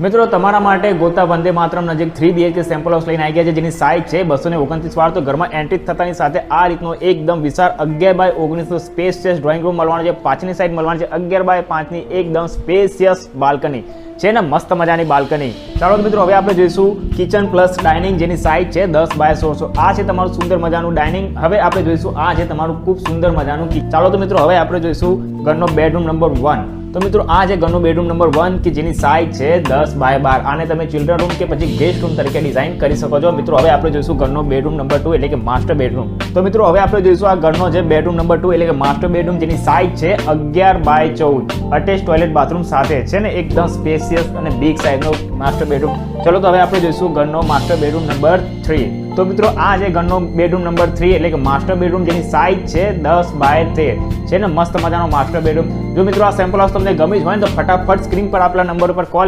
મિત્રો તમારા માટે ગોતા વંદે માતરમ નજીક 3 BHK સેમ્પલ હાઉસ લઈને આવી ગયા છે, જેની સાઇઝ છે 229 વાળ. તો ઘરમાં એન્ટ્રી થતાની સાથે આ રીતનો એકદમ વિશાળ 11x19 સ્પેશિયસ ડ્રોઈંગ રૂમ મળવાનો છે. પાછળની સાઈડ મળવાની છે 11x5 ની એકદમ સ્પેશિયસ બાલ્કની છે ને, મસ્ત મજાની બાલ્કની. ચાલો મિત્રો હવે આપણે જોઈશું કિચન પ્લસ ડાઇનિંગ, જેની સાઇઝ છે 10x16. આ છે તમારું સુંદર મજાનું ડાઇનિંગ. હવે આપણે જોઈશું આ છે તમારું ખૂબ સુંદર મજાનું કિચન. ચાલો તો મિત્રો હવે આપણે જોઈશું ઘરનો બેડરૂમ નંબર 1. તો મિત્રો આ છે ઘરનો બેડરૂમ નંબર 1 કે જેની સાઇઝ છે 10x12. આને તમે ચિલ્ડ્રન રૂમ કે પછી ગેસ્ટ રૂમ તરીકે ડિઝાઇન કરી શકો છો. મિત્રો હવે આપણે જોઈશું ઘરનો બેડરૂમ નંબર 2 એટલે કે માસ્ટર બેડરૂમ. તો મિત્રો હવે આપણે જોઈશું આ ઘરનો જે બેડરૂમ નંબર 2 એટલે કે માસ્ટર બેડરૂમ, જેની સાઇઝ છે 11x14. અટેચ ટોયલેટ બાથરૂમ સાથે છે ને, એકદમ સ્પેશિયસ અને બિગ સાઇઝનો માસ્ટર બેડરૂમ. ચલો તો હવે આપણે જોઈશું ઘરનો માસ્ટર બેડરૂમ નંબર 3. તો મિત્રો આ છે ઘરનો બેડરૂમ નંબર 3 એટલે કે માસ્ટર બેડરૂમ, જેની સાઇઝ છે 10x13 છે ને, મસ્ત મજાનો માસ્ટર બેડરૂમ. જો મિત્રો આ સેમ્પલ હાઉસ તમને ગમી જ હોય તો ફટાફટ સ્ક્રીન પર આપેલા નંબર પર કોલ